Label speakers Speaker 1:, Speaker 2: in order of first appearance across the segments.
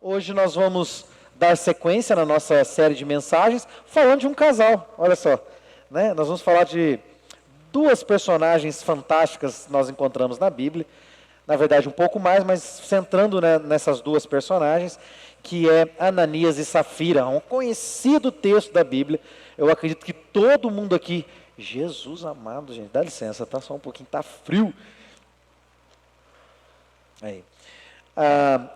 Speaker 1: Hoje nós vamos dar sequência na nossa série de mensagens, falando de um casal, olha só, né? Nós vamos falar de duas personagens fantásticas que nós encontramos na Bíblia, na verdade um pouco mais, mas centrando, né, nessas duas personagens, que é Ananias e Safira, um conhecido texto da Bíblia. Eu acredito que todo mundo aqui, Jesus amado, gente, dá licença, tá só um pouquinho, tá frio. Aí.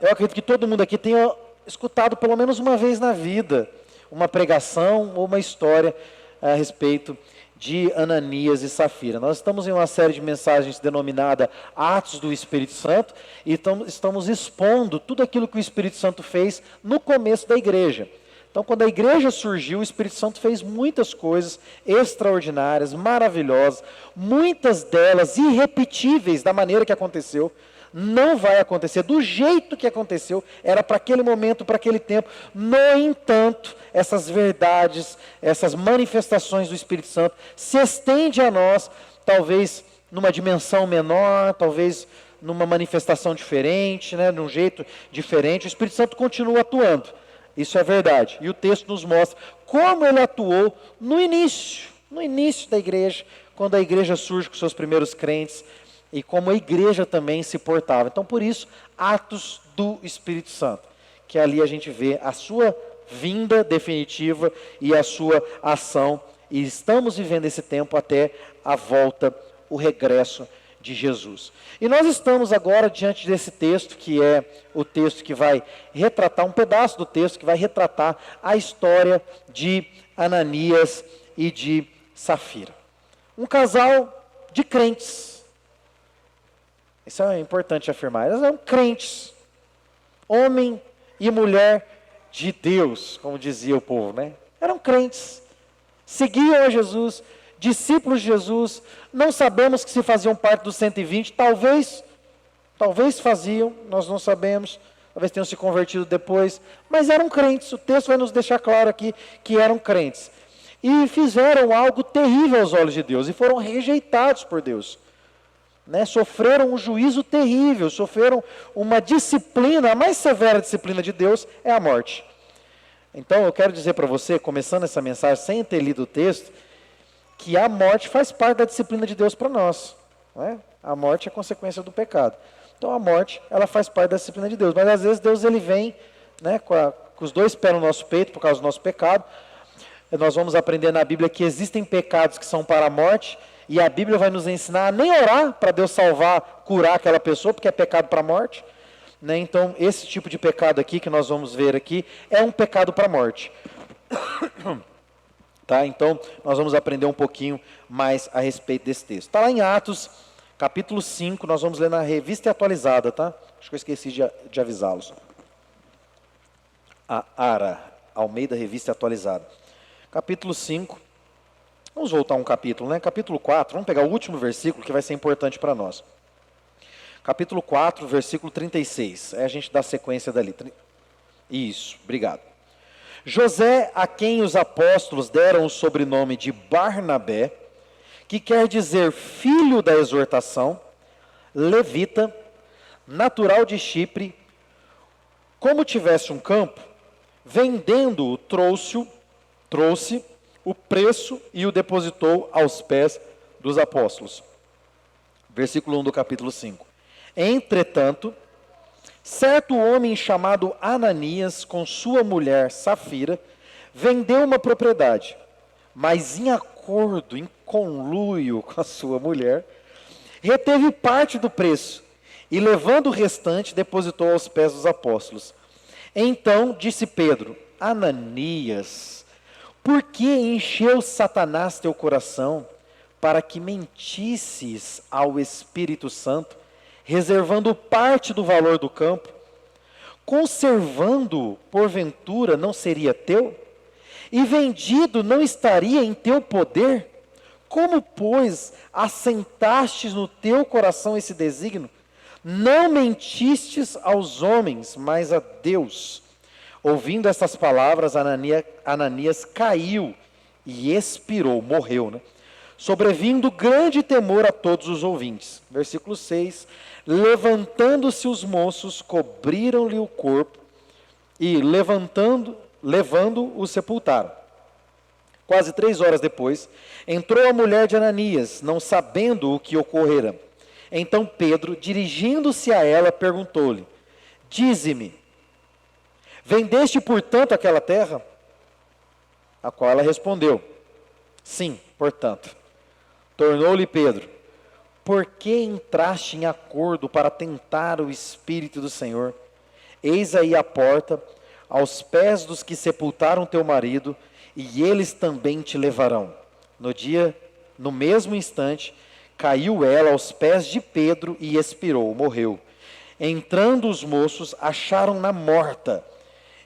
Speaker 1: Eu acredito que todo mundo aqui tenha escutado pelo menos uma vez na vida uma pregação ou uma história a respeito de Ananias e Safira. Nós estamos em uma série de mensagens denominada Atos do Espírito Santo e estamos expondo tudo aquilo que o Espírito Santo fez no começo da igreja. Então, quando a igreja surgiu, o Espírito Santo fez muitas coisas extraordinárias, maravilhosas, muitas delas irrepetíveis da maneira que aconteceu. Não vai acontecer do jeito que aconteceu, era para aquele momento, para aquele tempo. No entanto, essas verdades, essas manifestações do Espírito Santo se estendem a nós, talvez numa dimensão menor, talvez numa manifestação diferente, né, de um jeito diferente. O Espírito Santo continua atuando, isso é verdade. E o texto nos mostra como ele atuou no início da igreja, quando a igreja surge com seus primeiros crentes, e como a igreja também se portava. Então, por isso, Atos do Espírito Santo, que ali a gente vê a sua vinda definitiva e a sua ação, e estamos vivendo esse tempo até a volta, o regresso de Jesus. E nós estamos agora diante desse texto, que é o texto que vai retratar, um pedaço do texto que vai retratar a história de Ananias e de Safira. Um casal de crentes. Isso é importante afirmar. Eles eram crentes, homem e mulher de Deus, como dizia o povo, né? Eram crentes, seguiam a Jesus, discípulos de Jesus. Não sabemos que se faziam parte dos 120, talvez faziam, nós não sabemos, talvez tenham se convertido depois, mas eram crentes. O texto vai nos deixar claro aqui que eram crentes. E fizeram algo terrível aos olhos de Deus, e foram rejeitados por Deus. Né, sofreram um juízo terrível, sofreram uma disciplina, a mais severa disciplina de Deus é a morte. Então eu quero dizer para você, começando essa mensagem sem ter lido o texto, que a morte faz parte da disciplina de Deus para nós. Né? A morte é consequência do pecado. Então a morte, ela faz parte da disciplina de Deus, mas às vezes Deus ele vem, né, com os dois pés no nosso peito por causa do nosso pecado. Nós vamos aprender na Bíblia que existem pecados que são para a morte, e a Bíblia vai nos ensinar a nem orar para Deus salvar, curar aquela pessoa, porque é pecado para a morte. Né? Então, esse tipo de pecado aqui, que nós vamos ver aqui, é um pecado para a morte. Tá? Então, nós vamos aprender um pouquinho mais a respeito desse texto. Está lá em Atos, capítulo 5, nós vamos ler na revista atualizada, tá? Acho que eu esqueci de avisá-los. A ARA, Almeida Revista Atualizada. Capítulo 5. Vamos voltar um capítulo, né? Capítulo 4, vamos pegar o último versículo que vai ser importante para nós. Capítulo 4, versículo 36. Aí a gente dá sequência dali. Isso, obrigado. José, a quem os apóstolos deram o sobrenome de Barnabé, que quer dizer filho da exortação, levita, natural de Chipre, como tivesse um campo, vendendo-o, trouxe o preço e o depositou aos pés dos apóstolos. Versículo 1 do capítulo 5. Entretanto, certo homem chamado Ananias, com sua mulher Safira, vendeu uma propriedade, mas em acordo, em conluio com a sua mulher, reteve parte do preço e, levando o restante, depositou aos pés dos apóstolos. Então disse Pedro: Ananias, por que encheu Satanás teu coração para que mentisses ao Espírito Santo, reservando parte do valor do campo? Conservando-o, porventura, não seria teu? E vendido não estaria em teu poder? Como, pois, assentastes no teu coração esse desígnio? Não mentistes aos homens, mas a Deus. Ouvindo estas palavras, Ananias caiu e expirou, morreu, né? Sobrevindo grande temor a todos os ouvintes. Versículo 6. Levantando-se os moços, cobriram-lhe o corpo e levando-o sepultaram. Quase 3 horas depois, entrou a mulher de Ananias, não sabendo o que ocorrera. Então Pedro, dirigindo-se a ela, perguntou-lhe: dize-me, vendeste portanto aquela terra? A qual ela respondeu: sim, portanto. Tornou-lhe Pedro: por que entraste em acordo para tentar o Espírito do Senhor? Eis aí a porta, aos pés dos que sepultaram teu marido, e eles também te levarão. No mesmo instante, caiu ela aos pés de Pedro e expirou, morreu. Entrando os moços, acharam-na morta,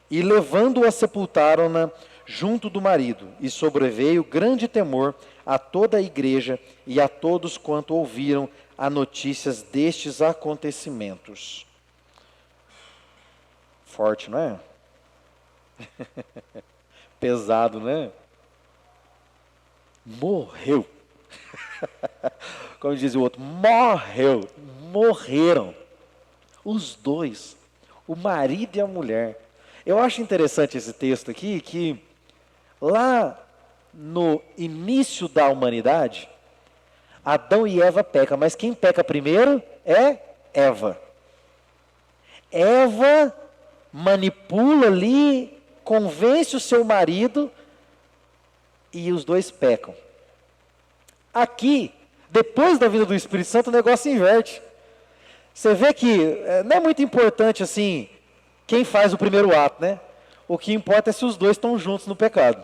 Speaker 1: e levando-a, sepultaram-na junto do marido. E sobreveio grande temor a toda a igreja e a todos quanto ouviram as notícias destes acontecimentos. Forte, não é? Pesado, né? Morreu. Como diz o outro, morreu. Morreram. Os dois, o marido e a mulher. Eu acho interessante esse texto aqui, que lá no início da humanidade, Adão e Eva pecam, mas quem peca primeiro é Eva. Eva manipula ali, convence o seu marido e os dois pecam. Aqui, depois da vida do Espírito Santo, o negócio inverte. Você vê que não é muito importante assim quem faz o primeiro ato, né? O que importa é se os dois estão juntos no pecado.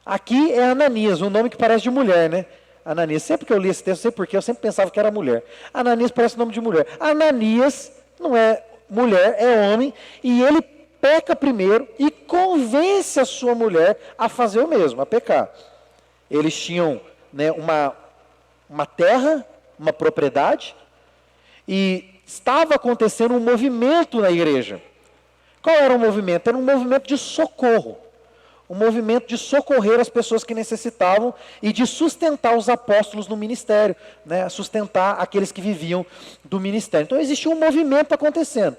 Speaker 1: Aqui é Ananias, um nome que parece de mulher, né? Ananias, sempre que eu li esse texto, não sei porquê, eu sempre pensava que era mulher. Ananias parece nome de mulher. Ananias não é mulher, é homem, e ele peca primeiro e convence a sua mulher a fazer o mesmo, a pecar. Eles tinham, né, uma terra, uma propriedade, e estava acontecendo um movimento na igreja. Qual era o movimento? Era um movimento de socorro. Um movimento de socorrer as pessoas que necessitavam e de sustentar os apóstolos no ministério, né? Sustentar aqueles que viviam do ministério. Então existia um movimento acontecendo.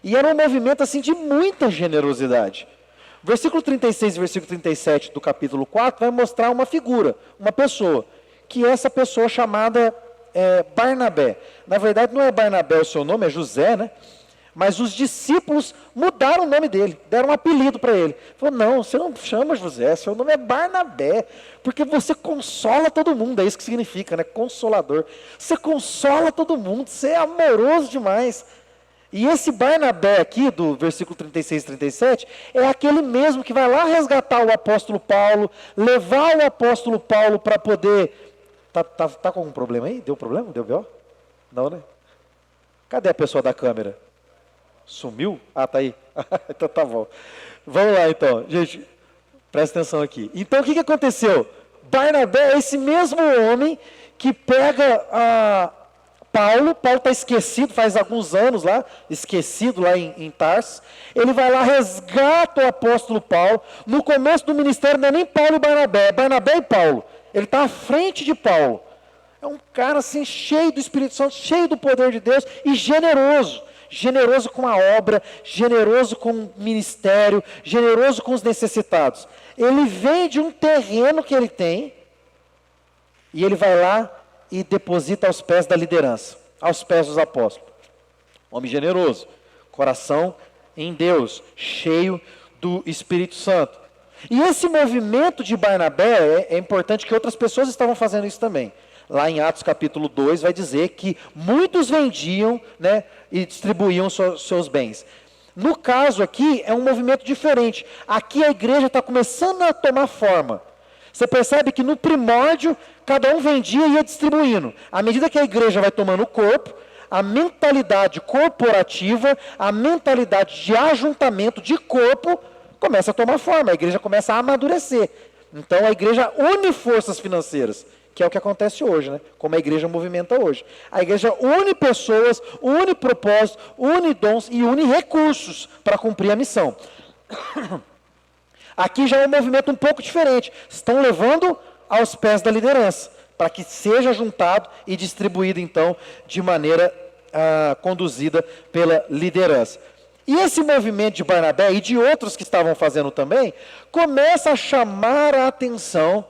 Speaker 1: E era um movimento assim de muita generosidade. Versículo 36 e versículo 37 do capítulo 4 vai mostrar uma figura, uma pessoa, que é essa pessoa chamada Barnabé. Na verdade não é Barnabé o seu nome, é José, né? Mas os discípulos mudaram o nome dele, deram um apelido para ele. Falou: não, você não chama José, seu nome é Barnabé, porque você consola todo mundo, é isso que significa, né? Consolador. Você consola todo mundo, você é amoroso demais. E esse Barnabé aqui, do versículo 36 e 37, é aquele mesmo que vai lá resgatar o apóstolo Paulo, levar o apóstolo Paulo para poder... Tá com algum problema aí? Deu problema? Deu B.O.? Não, né? Cadê a pessoa da câmera? Sumiu? Ah, tá aí. Então tá bom. Vamos lá então. Gente, presta atenção aqui. Então o que aconteceu? Barnabé é esse mesmo homem que pega Paulo está esquecido, faz alguns anos lá, esquecido lá em Tarso. Ele vai lá, resgata o apóstolo Paulo. No começo do ministério não é nem Paulo e Barnabé, é Barnabé e Paulo. Ele está à frente de Paulo. É um cara assim, cheio do Espírito Santo, cheio do poder de Deus e generoso. Generoso com a obra, generoso com o ministério, generoso com os necessitados. Ele vende um terreno que ele tem e ele vai lá e deposita aos pés da liderança, aos pés dos apóstolos. Homem generoso, coração em Deus, cheio do Espírito Santo. E esse movimento de Barnabé, é importante que outras pessoas estavam fazendo isso também. Lá em Atos capítulo 2 vai dizer que muitos vendiam, né, e distribuíam seus bens. No caso aqui é um movimento diferente. Aqui a igreja está começando a tomar forma. Você percebe que no primórdio cada um vendia e ia distribuindo. À medida que a igreja vai tomando corpo, a mentalidade corporativa, a mentalidade de ajuntamento de corpo começa a tomar forma. A igreja começa a amadurecer. Então a igreja une forças financeiras, que é o que acontece hoje, né? Como a igreja movimenta hoje. A igreja une pessoas, une propósitos, une dons e une recursos para cumprir a missão. Aqui já é um movimento um pouco diferente. Estão levando aos pés da liderança, para que seja juntado e distribuído, então, de maneira conduzida pela liderança. E esse movimento de Barnabé e de outros que estavam fazendo também, começa a chamar a atenção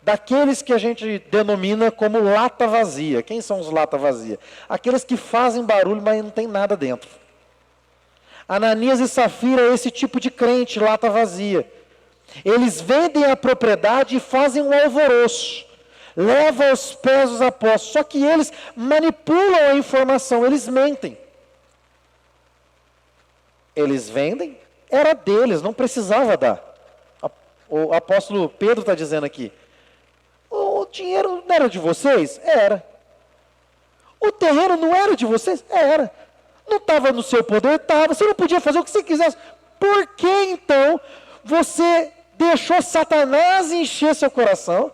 Speaker 1: daqueles que a gente denomina como lata vazia. Quem são os lata vazia? Aqueles que fazem barulho, mas não tem nada dentro. Ananias e Safira é esse tipo de crente, lata vazia. Eles vendem a propriedade e fazem um alvoroço. Levam aos pés dos apóstolos. Só que eles manipulam a informação, eles mentem. Eles vendem, era deles, não precisava dar. O apóstolo Pedro está dizendo aqui, o dinheiro não era de vocês? Era. O terreno não era de vocês? Era. Não estava no seu poder? Estava. Você não podia fazer o que você quisesse. Por que então você deixou Satanás encher seu coração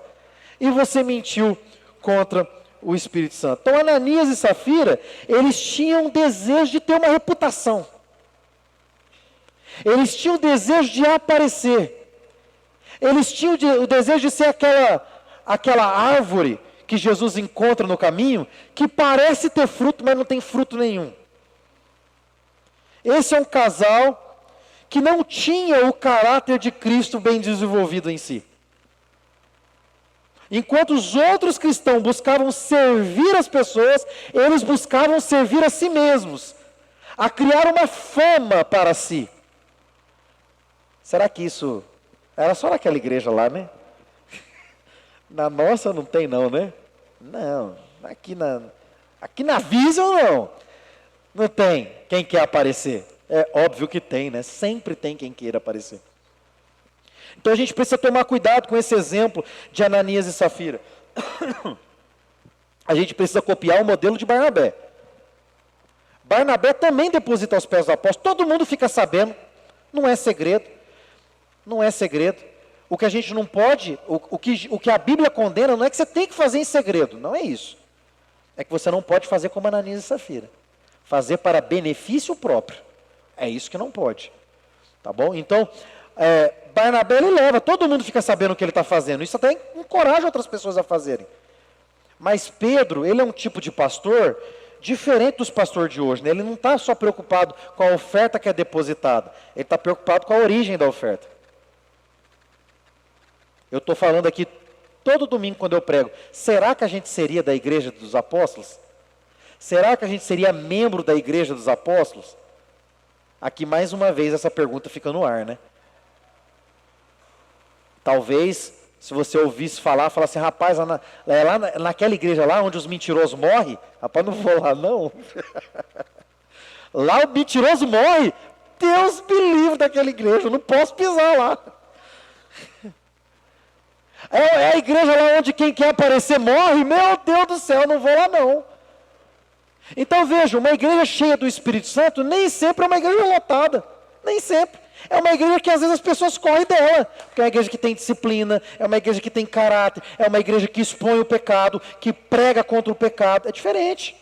Speaker 1: e você mentiu contra o Espírito Santo? Então Ananias e Safira, eles tinham um desejo de ter uma reputação. Eles tinham o desejo de aparecer. Eles tinham o desejo de ser aquela árvore que Jesus encontra no caminho, que parece ter fruto, mas não tem fruto nenhum. Esse é um casal que não tinha o caráter de Cristo bem desenvolvido em si. Enquanto os outros cristãos buscavam servir as pessoas, eles buscavam servir a si mesmos, a criar uma fama para si. Será que isso era só naquela igreja lá, né? Na nossa não tem não, né? Não, aqui na Vision não. Não tem quem quer aparecer. É óbvio que tem, né? Sempre tem quem queira aparecer. Então a gente precisa tomar cuidado com esse exemplo de Ananias e Safira. A gente precisa copiar o modelo de Barnabé. Barnabé também deposita aos pés do apóstolo. Todo mundo fica sabendo. Não é segredo. Não é segredo. O que a gente não pode, o que a Bíblia condena não é que você tem que fazer em segredo. Não é isso. É que você não pode fazer como Ananias e Safira. Fazer para benefício próprio. É isso que não pode. Tá bom? Então, Barnabé ele leva, todo mundo fica sabendo o que ele está fazendo. Isso até encoraja outras pessoas a fazerem. Mas Pedro, ele é um tipo de pastor diferente dos pastores de hoje. Né? Ele não está só preocupado com a oferta que é depositada. Ele está preocupado com a origem da oferta. Eu estou falando aqui todo domingo quando eu prego. Será que a gente seria da igreja dos apóstolos? Será que a gente seria membro da igreja dos apóstolos? Aqui mais uma vez essa pergunta fica no ar, né? Talvez, se você ouvisse falar assim, rapaz, lá naquela igreja lá onde os mentirosos morrem, rapaz, não vou lá não. Lá o mentiroso morre, Deus me livre daquela igreja, eu não posso pisar lá. É a igreja lá onde quem quer aparecer morre, meu Deus do céu, não vou lá não. Então veja, uma igreja cheia do Espírito Santo nem sempre é uma igreja lotada, nem sempre. É uma igreja que às vezes as pessoas correm dela, porque é uma igreja que tem disciplina, é uma igreja que tem caráter, é uma igreja que expõe o pecado, que prega contra o pecado, é diferente.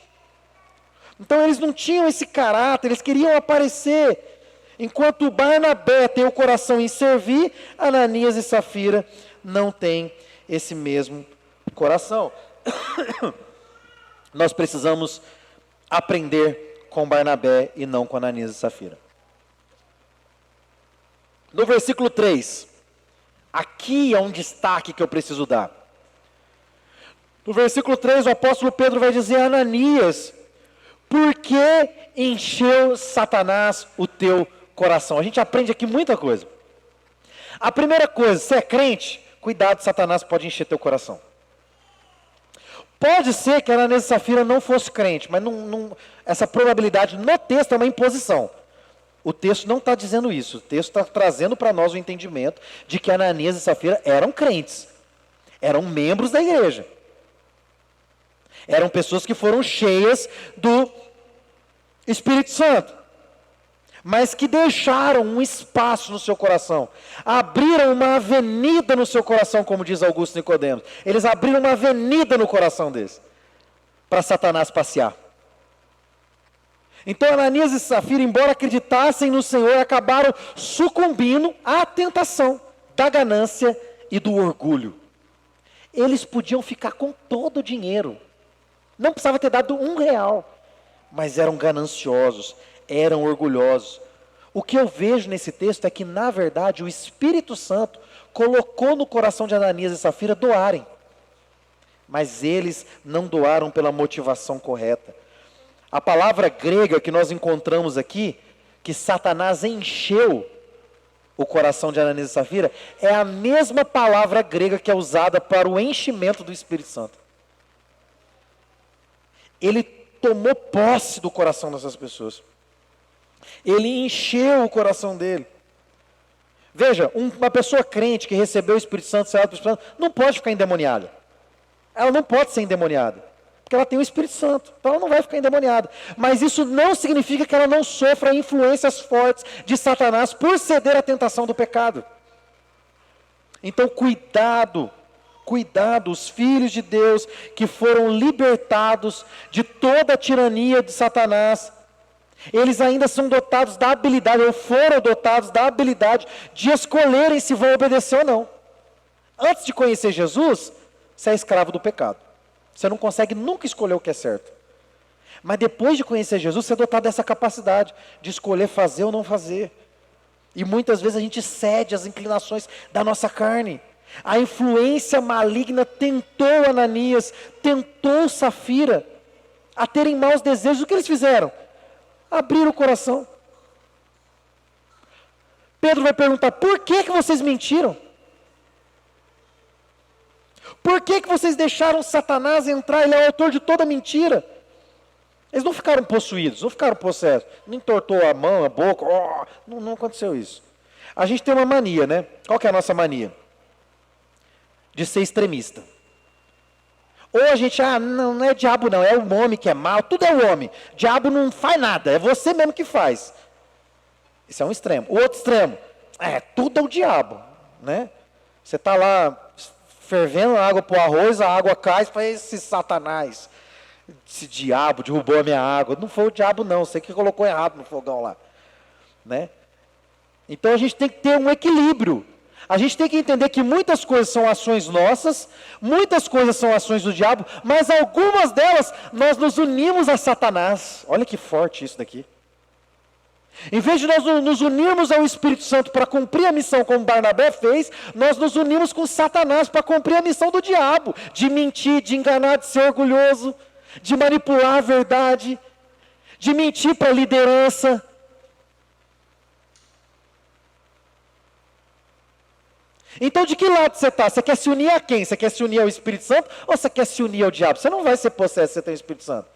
Speaker 1: Então eles não tinham esse caráter, eles queriam aparecer. Enquanto Barnabé tem o coração em servir, Ananias e Safira não têm esse mesmo coração. Nós precisamos aprender com Barnabé e não com Ananias e Safira. No versículo 3, aqui é um destaque que eu preciso dar. No versículo 3, o apóstolo Pedro vai dizer a Ananias, por que encheu Satanás o teu coração? A gente aprende aqui muita coisa. A primeira coisa, você é crente, cuidado, Satanás pode encher teu coração. Pode ser que Ananias e Safira não fosse crente, mas essa probabilidade no texto é uma imposição. O texto não está dizendo isso. O texto está trazendo para nós o entendimento de que Ananias e Safira eram crentes. Eram membros da igreja. Eram pessoas que foram cheias do Espírito Santo. Mas que deixaram um espaço no seu coração. Abriram uma avenida no seu coração, como diz Augusto Nicodemos. Eles abriram uma avenida no coração deles. Para Satanás passear. Então Ananias e Safira, embora acreditassem no Senhor, acabaram sucumbindo à tentação da ganância e do orgulho. Eles podiam ficar com todo o dinheiro. Não precisava ter dado R$1, mas eram gananciosos, eram orgulhosos. O que eu vejo nesse texto é que, na verdade, o Espírito Santo colocou no coração de Ananias e Safira doarem. Mas eles não doaram pela motivação correta. A palavra grega que nós encontramos aqui, que Satanás encheu o coração de Ananias e Safira, é a mesma palavra grega que é usada para o enchimento do Espírito Santo. Ele tomou posse do coração dessas pessoas. Ele encheu o coração dele. Veja, uma pessoa crente que recebeu o Espírito Santo, selado pelo Espírito Santo, não pode ficar endemoniada. Ela não pode ser endemoniada, porque ela tem o Espírito Santo, então ela não vai ficar endemoniada. Mas isso não significa que ela não sofra influências fortes de Satanás por ceder à tentação do pecado. Então cuidado, os filhos de Deus que foram libertados de toda a tirania de Satanás, eles ainda são dotados da habilidade, ou foram dotados da habilidade de escolherem se vão obedecer ou não. Antes de conhecer Jesus, você é escravo do pecado. Você não consegue nunca escolher o que é certo. Mas depois de conhecer Jesus, você é dotado dessa capacidade de escolher fazer ou não fazer. E muitas vezes a gente cede às inclinações da nossa carne. A influência maligna tentou Ananias, tentou Safira a terem maus desejos. O que eles fizeram? Abriram o coração. Pedro vai perguntar: por que vocês mentiram? Por que vocês deixaram Satanás entrar? Ele é o autor de toda mentira. Eles não ficaram possuídos, não ficaram possessos. Não entortou a mão, a boca. Não aconteceu isso. A gente tem uma mania, né? Qual que é a nossa mania? De ser extremista. Ou a gente, não é diabo não, é o homem que é mau, tudo é o homem. Diabo não faz nada, é você mesmo que faz. Esse é um extremo. O outro extremo, tudo é o diabo, né? Você está lá fervendo a água para o arroz, a água cai para esse Satanás. Esse diabo derrubou a minha água. Não foi o diabo não, você que colocou errado no fogão lá. Né? Então a gente tem que ter um equilíbrio. A gente tem que entender que muitas coisas são ações nossas, muitas coisas são ações do diabo, mas algumas delas nós nos unimos a Satanás. Olha que forte isso daqui. Em vez de nós nos unirmos ao Espírito Santo para cumprir a missão como Barnabé fez, nós nos unimos com Satanás para cumprir a missão do diabo, de mentir, de enganar, de ser orgulhoso, de manipular a verdade, de mentir para a liderança. Então de que lado você está? Você quer se unir a quem? Você quer se unir ao Espírito Santo ou você quer se unir ao diabo? Você não vai ser possesso se você tem o Espírito Santo.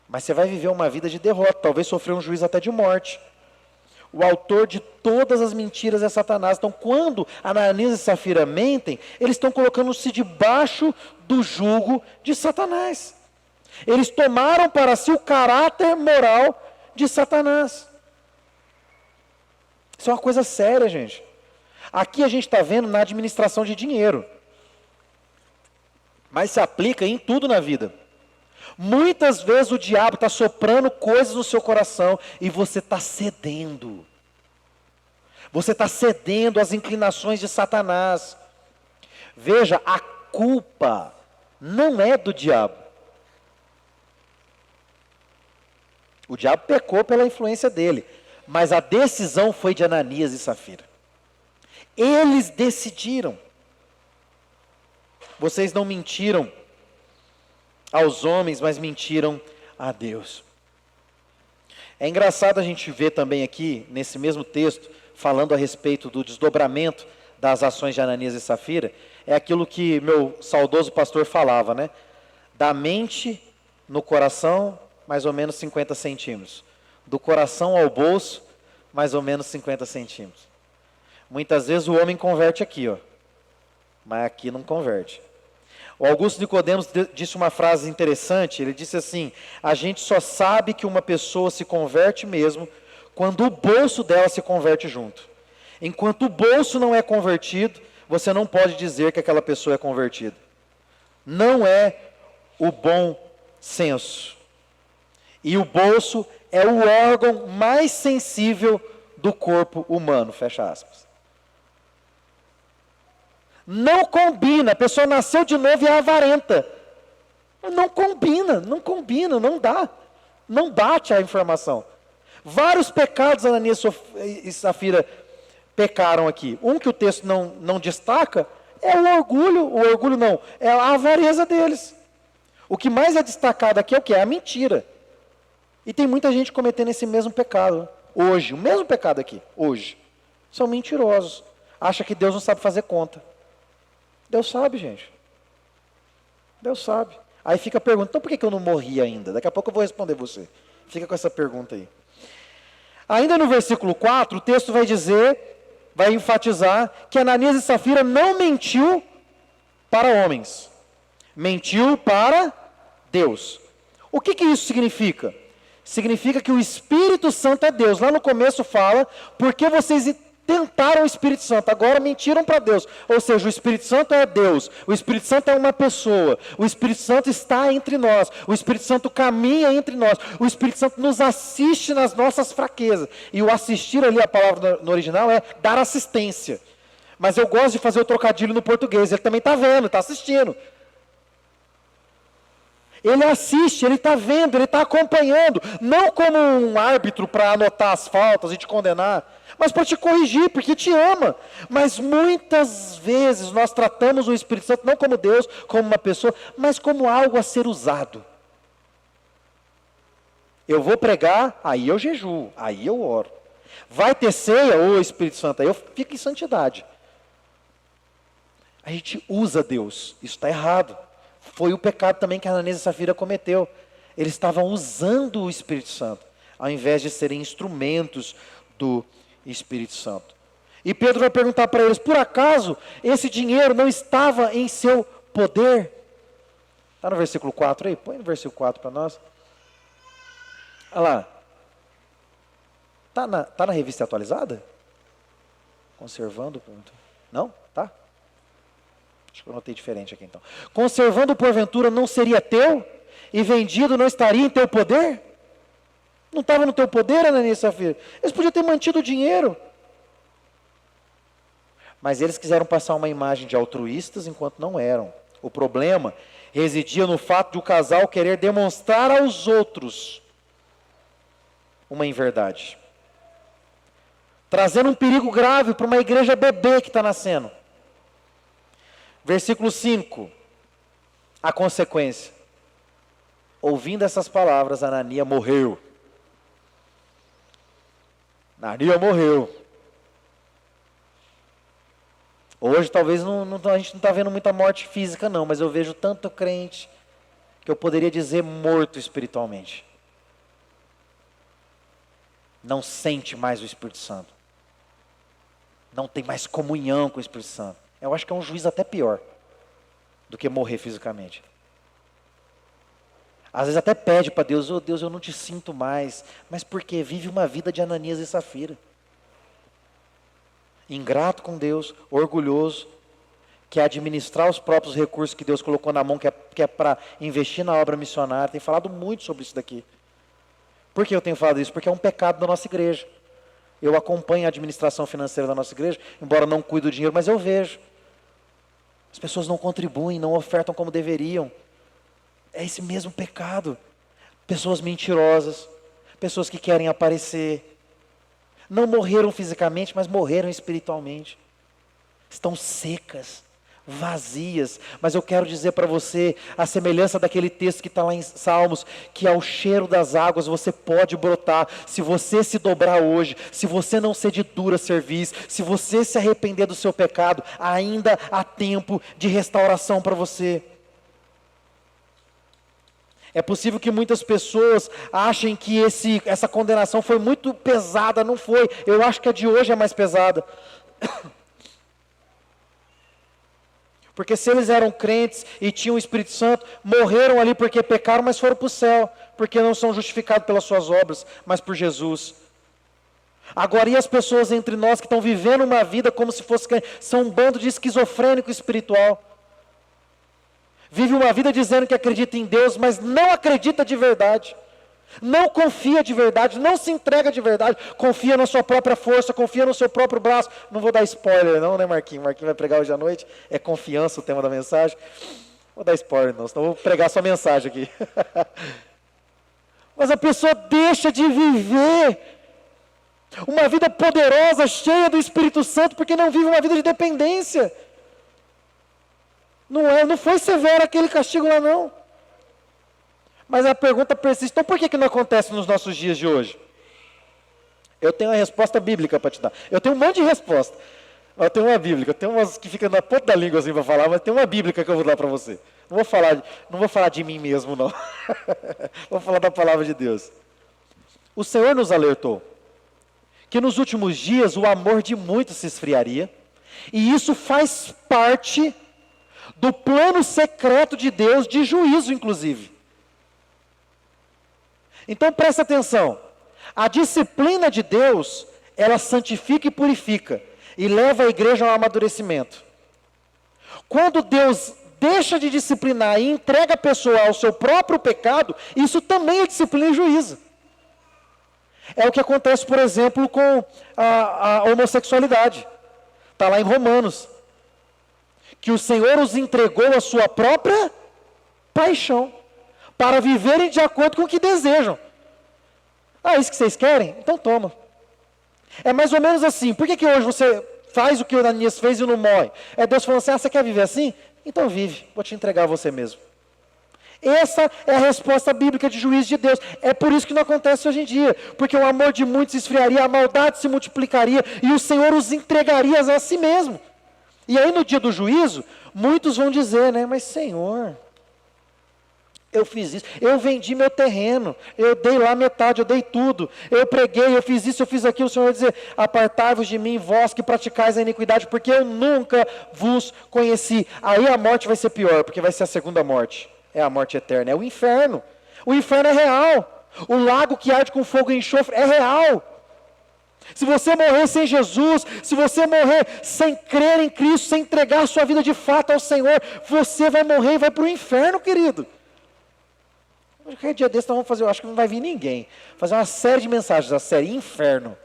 Speaker 1: Mas você vai viver uma vida de derrota, talvez sofrer um juízo até de morte. O autor de todas as mentiras é Satanás. Então, quando Ananias e Safira mentem, eles estão colocando-se debaixo do jugo de Satanás. Eles tomaram para si o caráter moral de Satanás. Isso é uma coisa séria, gente. Aqui a gente está vendo na administração de dinheiro. Mas se aplica em tudo na vida. Muitas vezes o diabo está soprando coisas no seu coração e você está cedendo. Você está cedendo às inclinações de Satanás. Veja, a culpa não é do diabo. O diabo pecou pela influência dele, mas a decisão foi de Ananias e Safira. Eles decidiram. Vocês não mentiram aos homens, mas mentiram a Deus. É engraçado a gente ver também aqui, nesse mesmo texto, falando a respeito do desdobramento das ações de Ananias e Safira, é aquilo que meu saudoso pastor falava, né? Da mente no coração, mais ou menos 50 centímetros. Do coração ao bolso, mais ou menos 50 centímetros. Muitas vezes o homem converte aqui, mas aqui não converte. O Augusto Nicodemos disse uma frase interessante, ele disse assim: a gente só sabe que uma pessoa se converte mesmo quando o bolso dela se converte junto. Enquanto o bolso não é convertido, você não pode dizer que aquela pessoa é convertida. Não é o bom senso. E o bolso é o órgão mais sensível do corpo humano, fecha aspas. Não combina, a pessoa nasceu de novo e é avarenta. Não combina, não dá. Não bate a informação. Vários pecados Ananias e Safira pecaram aqui. Um que o texto não destaca é o orgulho não, é a avareza deles. O que mais é destacado aqui é o que? É a mentira. E tem muita gente cometendo esse mesmo pecado hoje, o mesmo pecado aqui, hoje. São mentirosos. Acha que Deus não sabe fazer conta. Deus sabe, gente. Deus sabe. Aí fica a pergunta, então por que eu não morri ainda? Daqui a pouco eu vou responder você. Fica com essa pergunta aí. Ainda no versículo 4, o texto vai dizer, vai enfatizar, que Ananias e Safira não mentiu para homens. Mentiu para Deus. O que isso significa? Significa que o Espírito Santo é Deus. Lá no começo fala, porque vocês tentaram o Espírito Santo, agora mentiram para Deus. Ou seja, o Espírito Santo é Deus, o Espírito Santo é uma pessoa, o Espírito Santo está entre nós, o Espírito Santo caminha entre nós, o Espírito Santo nos assiste nas nossas fraquezas. E o assistir ali, a palavra no original é dar assistência. Mas eu gosto de fazer o trocadilho no português, ele também está vendo, está assistindo. Ele assiste, ele está vendo, ele está acompanhando, não como um árbitro para anotar as faltas e te condenar, mas para te corrigir, porque te ama. Mas muitas vezes nós tratamos o Espírito Santo não como Deus, como uma pessoa, mas como algo a ser usado. Eu vou pregar, aí eu jejuo, aí eu oro. Vai ter ceia, ô Espírito Santo, aí eu fico em santidade. A gente usa Deus, isso está errado. Foi o pecado também que Ananias e Safira cometeu. Eles estavam usando o Espírito Santo, ao invés de serem instrumentos do Espírito Santo. E Pedro vai perguntar para eles, por acaso esse dinheiro não estava em seu poder? Está no versículo 4 aí? Põe no versículo 4 para nós. Olha lá. Está na revista atualizada? Conservando? Não? Tá? Acho que eu notei diferente aqui então. Conservando porventura não seria teu? E vendido não estaria em teu poder? Não estava no teu poder, Ananias e Safira? Eles podiam ter mantido o dinheiro. Mas eles quiseram passar uma imagem de altruístas enquanto não eram. O problema residia no fato de o casal querer demonstrar aos outros uma inverdade. Trazendo um perigo grave para uma igreja bebê que está nascendo. Versículo 5, a consequência. Ouvindo essas palavras, Ananias morreu. Ananias morreu. Hoje talvez a gente não está vendo muita morte física não, mas eu vejo tanto crente que eu poderia dizer morto espiritualmente. Não sente mais o Espírito Santo. Não tem mais comunhão com o Espírito Santo. Eu acho que é um juízo até pior do que morrer fisicamente. Às vezes até pede para Deus, Deus, eu não te sinto mais. Mas por quê? Vive uma vida de Ananias e Safira. Ingrato com Deus, orgulhoso, quer administrar os próprios recursos que Deus colocou na mão, que é para investir na obra missionária. Tem falado muito sobre isso daqui. Por que eu tenho falado isso? Porque é um pecado da nossa igreja. Eu acompanho a administração financeira da nossa igreja, embora não cuide do dinheiro, mas eu vejo. As pessoas não contribuem, não ofertam como deveriam. É esse mesmo pecado. Pessoas mentirosas, pessoas que querem aparecer. Não morreram fisicamente, mas morreram espiritualmente. Estão secas, vazias. Mas eu quero dizer para você, a semelhança daquele texto que está lá em Salmos, que ao cheiro das águas você pode brotar. Se você se dobrar hoje, se você não ser de dura serviço, se você se arrepender do seu pecado, ainda há tempo de restauração para você. É possível que muitas pessoas achem que essa condenação foi muito pesada, não foi. Eu acho que a de hoje é mais pesada. Porque se eles eram crentes e tinham o Espírito Santo, morreram ali porque pecaram, mas foram para o céu, porque não são justificados pelas suas obras, mas por Jesus. Agora, e as pessoas entre nós que estão vivendo uma vida como se fosse crente, são um bando de esquizofrênico espiritual. Vive uma vida dizendo que acredita em Deus, mas não acredita de verdade. Não confia de verdade, não se entrega de verdade, confia na sua própria força, confia no seu próprio braço. Não vou dar spoiler não, né, Marquinhos? Marquinhos vai pregar hoje à noite, é confiança o tema da mensagem. Vou dar spoiler não, senão eu vou pregar sua mensagem aqui. Mas a pessoa deixa de viver uma vida poderosa, cheia do Espírito Santo, porque não vive uma vida de dependência. Não foi severo aquele castigo lá não. Mas a pergunta persiste, então por que não acontece nos nossos dias de hoje? Eu tenho uma resposta bíblica para te dar. Eu tenho um monte de resposta. Eu tenho uma bíblica, eu tenho umas que ficam na ponta da língua assim para falar, mas tem uma bíblica que eu vou dar para você. Não vou falar de mim mesmo não. Vou falar da palavra de Deus. O Senhor nos alertou que nos últimos dias o amor de muitos se esfriaria, e isso faz parte do plano secreto de Deus, de juízo inclusive. Então presta atenção, a disciplina de Deus, ela santifica e purifica, e leva a igreja ao amadurecimento. Quando Deus deixa de disciplinar e entrega a pessoa ao seu próprio pecado, isso também é disciplina e juízo. É o que acontece, por exemplo, com a homossexualidade. Está lá em Romanos. Que o Senhor os entregou à sua própria paixão, para viverem de acordo com o que desejam. Ah, isso que vocês querem? Então toma. É mais ou menos assim. Por que hoje você faz o que o Ananias fez e não morre? É Deus falando assim, você quer viver assim? Então vive, vou te entregar a você mesmo. Essa é a resposta bíblica de juízo de Deus. É por isso que não acontece hoje em dia. Porque o amor de muitos se esfriaria, a maldade se multiplicaria e o Senhor os entregaria a si mesmo. E aí no dia do juízo, muitos vão dizer, né? Mas Senhor, eu fiz isso, eu vendi meu terreno, eu dei lá metade, eu dei tudo, eu preguei, eu fiz isso, eu fiz aquilo. O Senhor vai dizer, apartai-vos de mim, vós que praticais a iniquidade, porque eu nunca vos conheci. Aí a morte vai ser pior, porque vai ser a segunda morte, é a morte eterna, é o inferno. O inferno é real, o lago que arde com fogo e enxofre é real. Se você morrer sem Jesus, se você morrer sem crer em Cristo, sem entregar sua vida de fato ao Senhor, você vai morrer e vai para o inferno, querido. Qualquer dia desse nós vamos fazer, eu acho que não vai vir ninguém, fazer uma série de mensagens, a série Inferno.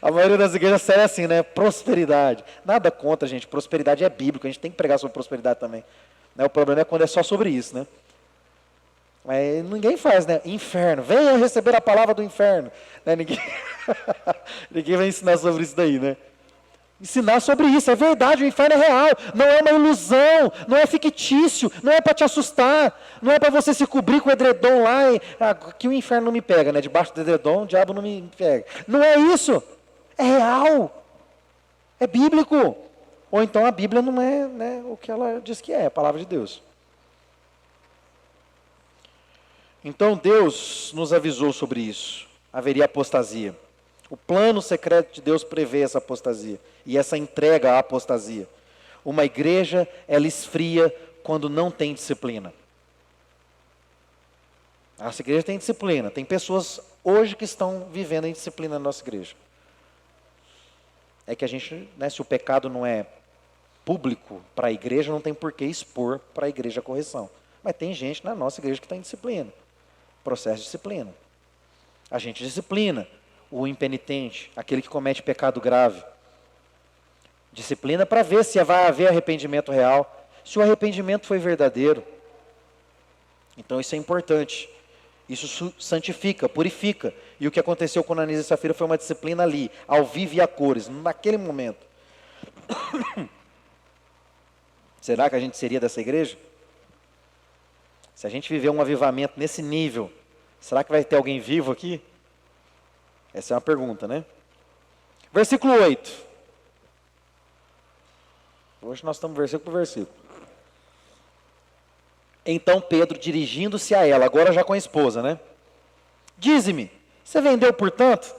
Speaker 1: A maioria das igrejas série é assim, né? Prosperidade. Nada contra, gente, prosperidade é bíblico, a gente tem que pregar sobre prosperidade também. O problema é quando é só sobre isso, né? Mas ninguém faz, né? Inferno, venha receber a palavra do inferno. Né? Ninguém vai ensinar sobre isso daí, né? Ensinar sobre isso, é verdade, o inferno é real, não é uma ilusão, não é fictício, não é para te assustar, não é para você se cobrir com o edredom lá, que o inferno não me pega, né? Debaixo do edredom o diabo não me pega. Não é isso, é real, é bíblico. Ou então a Bíblia não é, né, o que ela diz que é, a palavra de Deus. Então Deus nos avisou sobre isso, haveria apostasia. O plano secreto de Deus prevê essa apostasia e essa entrega à apostasia. Uma igreja, ela esfria quando não tem disciplina. Essa igreja tem disciplina. Tem pessoas hoje que estão vivendo em disciplina na nossa igreja. É que a gente, né, se o pecado não é público para a igreja, não tem por que expor para a igreja a correção. Mas tem gente na nossa igreja que está em disciplina. Processo de disciplina. A gente disciplina o impenitente, aquele que comete pecado grave. Disciplina para ver se vai haver arrependimento real, se o arrependimento foi verdadeiro. Então isso é importante. Isso santifica, purifica. E o que aconteceu com Ananias e Safira foi uma disciplina ali, ao vivo e a cores, naquele momento. Será que a gente seria dessa igreja? Se a gente viver um avivamento nesse nível, será que vai ter alguém vivo aqui? Essa é uma pergunta, né? Versículo 8. Hoje nós estamos versículo por versículo. Então Pedro, dirigindo-se a ela, agora já com a esposa, né? Dize-me, você vendeu por tanto?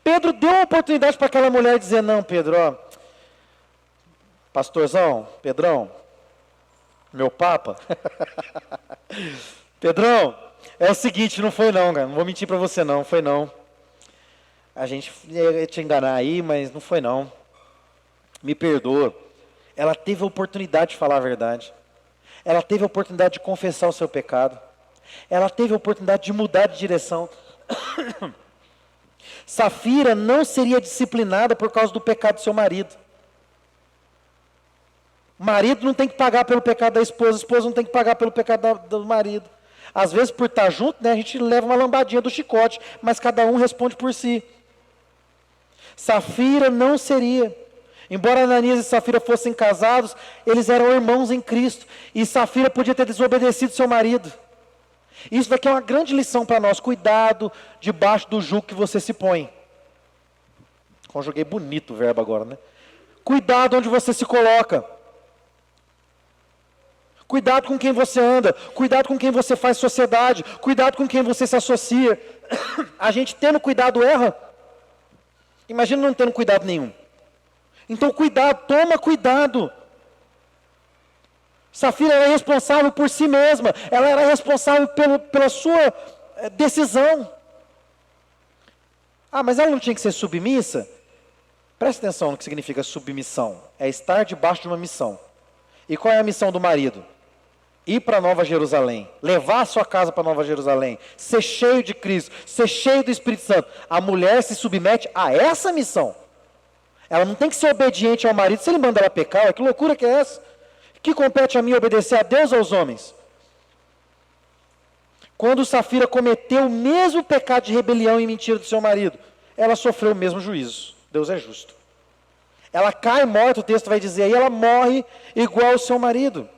Speaker 1: Pedro deu uma oportunidade para aquela mulher dizer, não, Pedro, ó, pastorzão, Pedrão, meu papa, Pedrão, é o seguinte, não foi não, cara, não vou mentir para você não, foi não. A gente ia te enganar aí, mas não foi não. Me perdoa. Ela teve a oportunidade de falar a verdade. Ela teve a oportunidade de confessar o seu pecado. Ela teve a oportunidade de mudar de direção. Safira não seria disciplinada por causa do pecado do seu marido. Marido não tem que pagar pelo pecado da esposa, a esposa não tem que pagar pelo pecado do marido. Às vezes, por estar junto, né, a gente leva uma lambadinha do chicote, mas cada um responde por si. Safira não seria. Embora Ananias e Safira fossem casados, eles eram irmãos em Cristo. E Safira podia ter desobedecido seu marido. Isso daqui é uma grande lição para nós. Cuidado debaixo do jugo que você se põe. Conjuguei bonito o verbo agora, né? Cuidado onde você se coloca. Cuidado com quem você anda. Cuidado com quem você faz sociedade. Cuidado com quem você se associa. A gente tendo cuidado erra. Imagina não tendo cuidado nenhum. Então cuidado, toma cuidado. Safira era responsável por si mesma. Ela era responsável pela sua decisão. Ah, mas ela não tinha que ser submissa? Preste atenção no que significa submissão. É estar debaixo de uma missão. E qual é a missão do marido? Ir para Nova Jerusalém. Levar a sua casa para Nova Jerusalém. Ser cheio de Cristo. Ser cheio do Espírito Santo. A mulher se submete a essa missão. Ela não tem que ser obediente ao marido. Se ele manda ela pecar, que loucura que é essa? Que compete a mim obedecer a Deus ou aos homens? Quando Safira cometeu o mesmo pecado de rebelião e mentira do seu marido, ela sofreu o mesmo juízo. Deus é justo. Ela cai morta, o texto vai dizer aí, ela morre igual ao seu marido.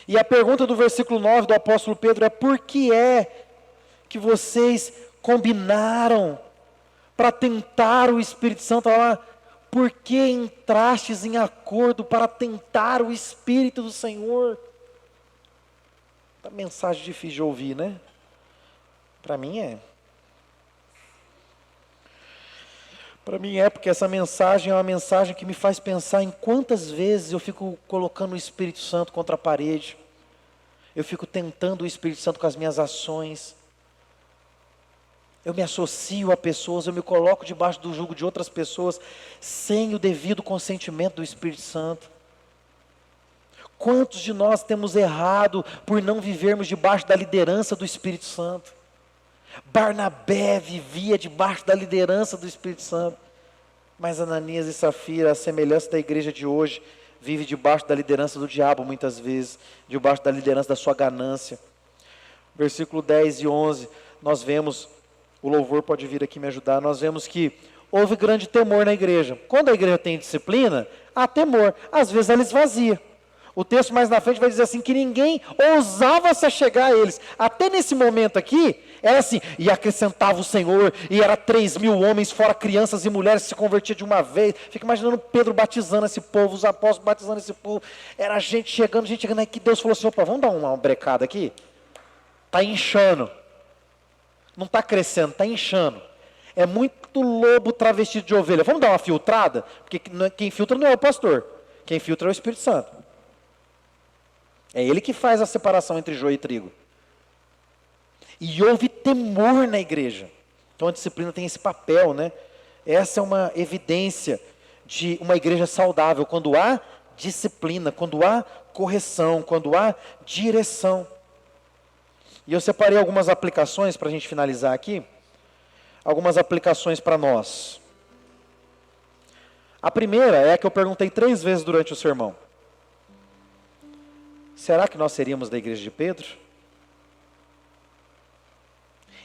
Speaker 1: E a pergunta do versículo 9 do apóstolo Pedro é: por que é que vocês combinaram para tentar o Espírito Santo? Olha lá, por que entrastes em acordo para tentar o Espírito do Senhor? Tá mensagem difícil de ouvir, né? Para mim é. Para mim é, porque essa mensagem é uma mensagem que me faz pensar em quantas vezes eu fico colocando o Espírito Santo contra a parede. Eu fico tentando o Espírito Santo com as minhas ações. Eu me associo a pessoas, eu me coloco debaixo do jugo de outras pessoas, sem o devido consentimento do Espírito Santo. Quantos de nós temos errado por não vivermos debaixo da liderança do Espírito Santo? Barnabé vivia debaixo da liderança do Espírito Santo. Mas Ananias e Safira, a semelhança da igreja de hoje, vive debaixo da liderança do diabo muitas vezes, debaixo da liderança da sua ganância. Versículo 10 e 11, nós vemos, o louvor pode vir aqui me ajudar, nós vemos que houve grande temor na igreja. Quando a igreja tem disciplina, há temor, às vezes ela esvazia. O texto mais na frente vai dizer assim, que ninguém ousava se achegar a eles. Até nesse momento aqui, era assim, e acrescentava o Senhor, e era 3.000 homens, fora crianças e mulheres, se convertiam de uma vez. Fica imaginando Pedro batizando esse povo, os apóstolos batizando esse povo. Era gente chegando, aí que Deus falou assim, opa, vamos dar uma brecada aqui? Está inchando. Não está crescendo, está inchando. É muito lobo travestido de ovelha. Vamos dar uma filtrada? Porque quem filtra não é o pastor, quem filtra é o Espírito Santo. É ele que faz a separação entre joio e trigo. E houve temor na igreja. Então a disciplina tem esse papel, né? Essa é uma evidência de uma igreja saudável, quando há disciplina, quando há correção, quando há direção. E eu separei algumas aplicações para a gente finalizar aqui. Algumas aplicações para nós. A primeira é a que eu perguntei 3 vezes durante o sermão. Será que nós seríamos da igreja de Pedro?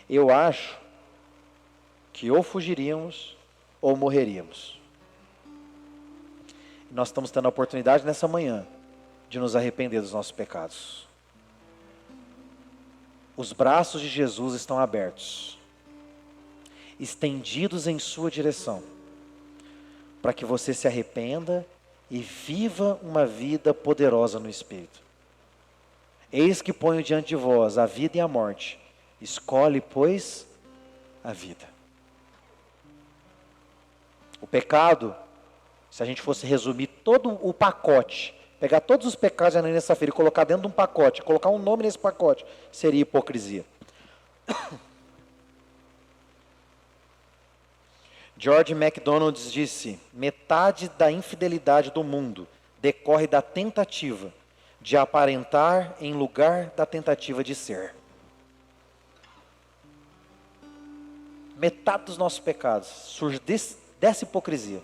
Speaker 1: Eu acho que ou fugiríamos ou morreríamos. Nós estamos tendo a oportunidade nessa manhã de nos arrepender dos nossos pecados. Os braços de Jesus estão abertos, estendidos em sua direção, para que você se arrependa e viva uma vida poderosa no Espírito. Eis que ponho diante de vós a vida e a morte. Escolhe, pois, a vida. O pecado, se a gente fosse resumir todo o pacote, pegar todos os pecados de Ananias e Safira e colocar dentro de um pacote, colocar um nome nesse pacote, seria hipocrisia. George MacDonald disse: metade da infidelidade do mundo decorre da tentativa de aparentar em lugar da tentativa de ser. Metade dos nossos pecados surge dessa hipocrisia.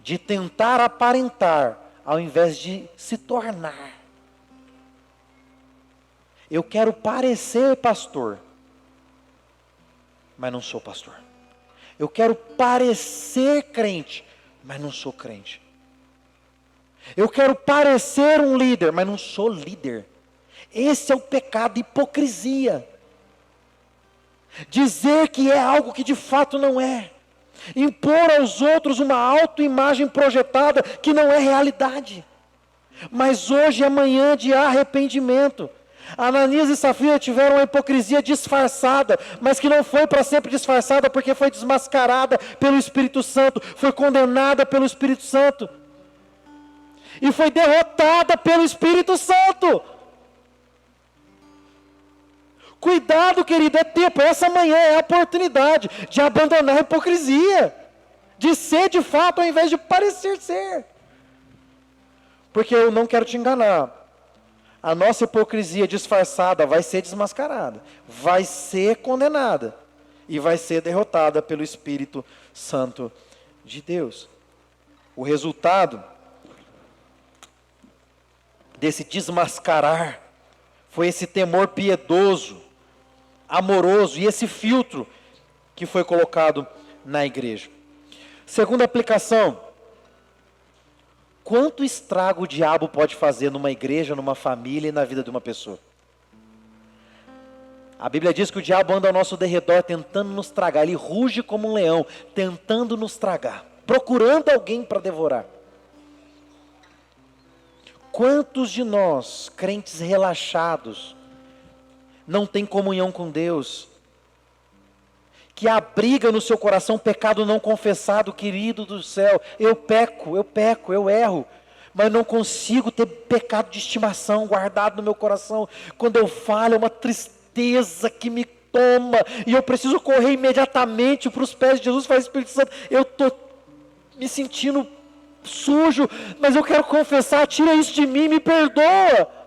Speaker 1: De tentar aparentar, ao invés de se tornar. Eu quero parecer pastor, mas não sou pastor. Eu quero parecer crente, mas não sou crente. Eu quero parecer um líder, mas não sou líder. Esse é o pecado, hipocrisia. Dizer que é algo que de fato não é. Impor aos outros uma autoimagem projetada que não é realidade. Mas hoje é manhã de arrependimento. Ananias e Safira tiveram uma hipocrisia disfarçada, mas que não foi para sempre disfarçada, porque foi desmascarada pelo Espírito Santo, foi condenada pelo Espírito Santo, e foi derrotada pelo Espírito Santo. Cuidado, querido, é tempo, essa manhã é a oportunidade de abandonar a hipocrisia, de ser de fato ao invés de parecer ser. Porque eu não quero te enganar, a nossa hipocrisia disfarçada vai ser desmascarada, vai ser condenada e vai ser derrotada pelo Espírito Santo de Deus. O resultado desse desmascarar foi esse temor piedoso, amoroso e esse filtro que foi colocado na igreja. Segunda aplicação: quanto estrago o diabo pode fazer numa igreja, numa família e na vida de uma pessoa? A Bíblia diz que o diabo anda ao nosso derredor tentando nos tragar. Ele ruge como um leão, tentando nos tragar, procurando alguém para devorar. Quantos de nós, crentes relaxados, não tem comunhão com Deus, que abriga no seu coração pecado não confessado? Querido do céu, eu peco, eu erro, mas não consigo ter pecado de estimação guardado no meu coração. Quando eu falho, é uma tristeza que me toma, e eu preciso correr imediatamente para os pés de Jesus. Faz, Espírito Santo, eu estou me sentindo sujo, mas eu quero confessar, tira isso de mim, me perdoa.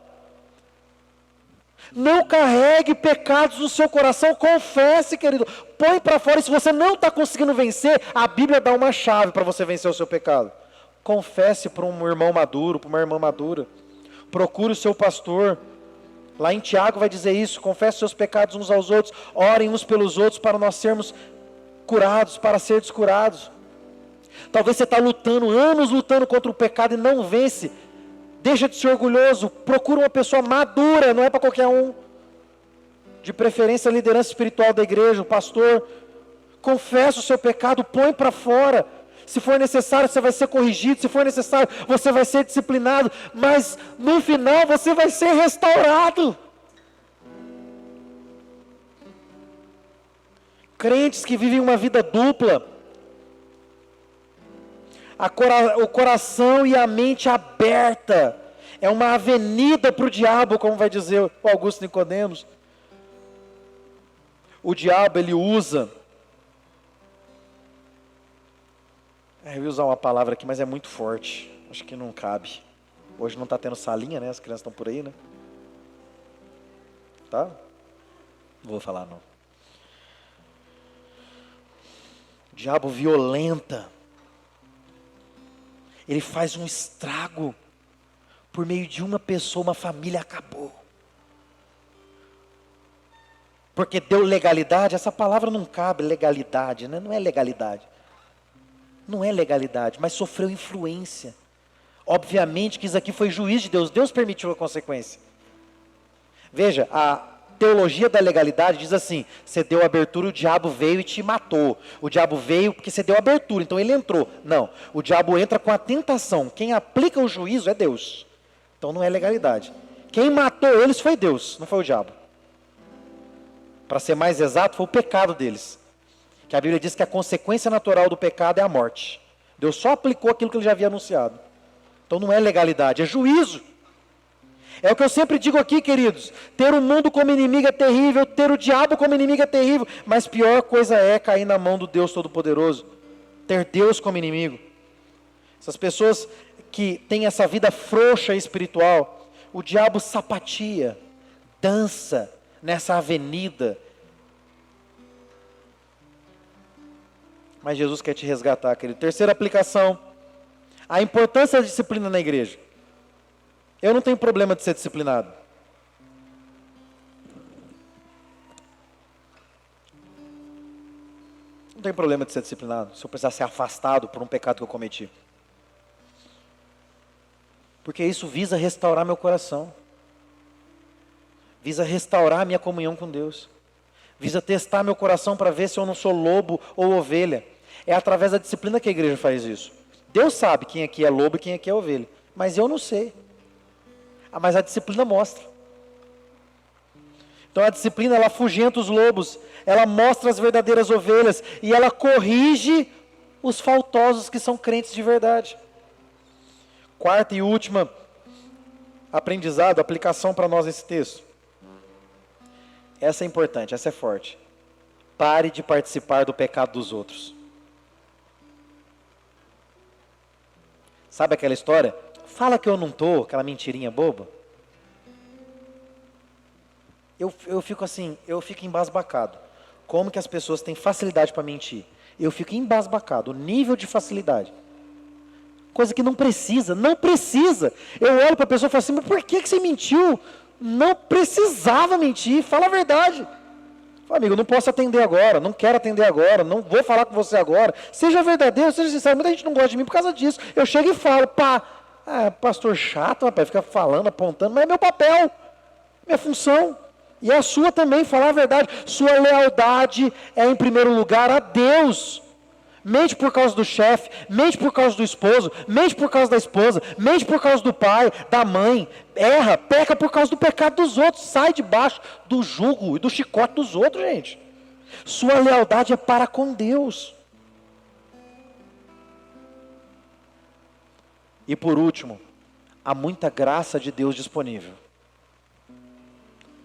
Speaker 1: Não carregue pecados no seu coração, confesse, querido, põe para fora. E se você não está conseguindo vencer, a Bíblia dá uma chave para você vencer o seu pecado. Confesse para um irmão maduro, para uma irmã madura, procure o seu pastor. Lá em Tiago vai dizer isso: confesse seus pecados uns aos outros, orem uns pelos outros para nós sermos curados, para ser descurados. Talvez você está lutando, anos lutando contra o pecado e não vence. Deixa de ser orgulhoso, procura uma pessoa madura, não é para qualquer um. De preferência a liderança espiritual da igreja, o pastor. Confessa o seu pecado, põe para fora. Se for necessário, você vai ser corrigido. Se for necessário, você vai ser disciplinado. Mas no final você vai ser restaurado. Crentes que vivem uma vida dupla, o coração e a mente aberta, é uma avenida para o diabo, como vai dizer o Augusto Nicodemos. O diabo, ele usa, eu ia usar uma palavra aqui, mas é muito forte, acho que não cabe. Hoje não está tendo salinha, né? As crianças estão por aí, né? Tá? Não vou falar não. O diabo violenta, ele faz um estrago. Por meio de uma pessoa, uma família acabou. Porque deu legalidade, essa palavra não cabe, legalidade, né? Não é legalidade. Não é legalidade, mas sofreu influência. Obviamente que isso aqui foi juiz de Deus, Deus permitiu a consequência. Veja, a teologia da legalidade diz assim: você deu abertura, o diabo veio e te matou. O diabo veio porque você deu abertura, então ele entrou. Não, o diabo entra com a tentação. Quem aplica o juízo é Deus. Então não é legalidade. Quem matou eles foi Deus, não foi o diabo. Para ser mais exato, foi o pecado deles. Que a Bíblia diz que a consequência natural do pecado é a morte. Deus só aplicou aquilo que ele já havia anunciado. Então não é legalidade, é juízo. É o que eu sempre digo aqui, queridos: ter o mundo como inimigo é terrível, ter o diabo como inimigo é terrível, mas pior coisa é cair na mão do Deus Todo-Poderoso, ter Deus como inimigo. Essas pessoas que têm essa vida frouxa espiritual, o diabo sapateia, dança nessa avenida. Mas Jesus quer te resgatar, querido. Terceira aplicação, a importância da disciplina na igreja. Eu não tenho problema de ser disciplinado. Não tenho problema de ser disciplinado, se eu precisar ser afastado por um pecado que eu cometi. Porque isso visa restaurar meu coração. Visa restaurar a minha comunhão com Deus. Visa testar meu coração para ver se eu não sou lobo ou ovelha. É através da disciplina que a igreja faz isso. Deus sabe quem aqui é lobo e quem aqui é ovelha. Mas eu não sei. Mas a disciplina mostra. Então a disciplina, ela afugenta os lobos. Ela mostra as verdadeiras ovelhas. E ela corrige os faltosos que são crentes de verdade. Quarta e última aprendizado, aplicação para nós nesse texto. Essa é importante, essa é forte. Pare de participar do pecado dos outros. Sabe aquela história? Fala que eu não estou, aquela mentirinha boba. Eu fico assim, eu fico embasbacado. Como que as pessoas têm facilidade para mentir? Eu fico embasbacado, o nível de facilidade. Coisa que não precisa, não precisa. Eu olho para a pessoa e falo assim, mas por que você mentiu? Não precisava mentir, fala a verdade. Fala, amigo, não posso atender agora, não quero atender agora, não vou falar com você agora. Seja verdadeiro, seja sincero, muita gente não gosta de mim por causa disso. Eu chego e falo, pastor chato, rapaz, fica falando, apontando, mas é meu papel, minha função. E é a sua também, falar a verdade. Sua lealdade é em primeiro lugar a Deus. Mente por causa do chefe, mente por causa do esposo, mente por causa da esposa, mente por causa do pai, da mãe, erra, peca por causa do pecado dos outros, sai debaixo do jugo e do chicote dos outros, gente. Sua lealdade é para com Deus. E por último, há muita graça de Deus disponível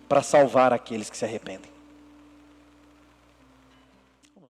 Speaker 1: para salvar aqueles que se arrependem.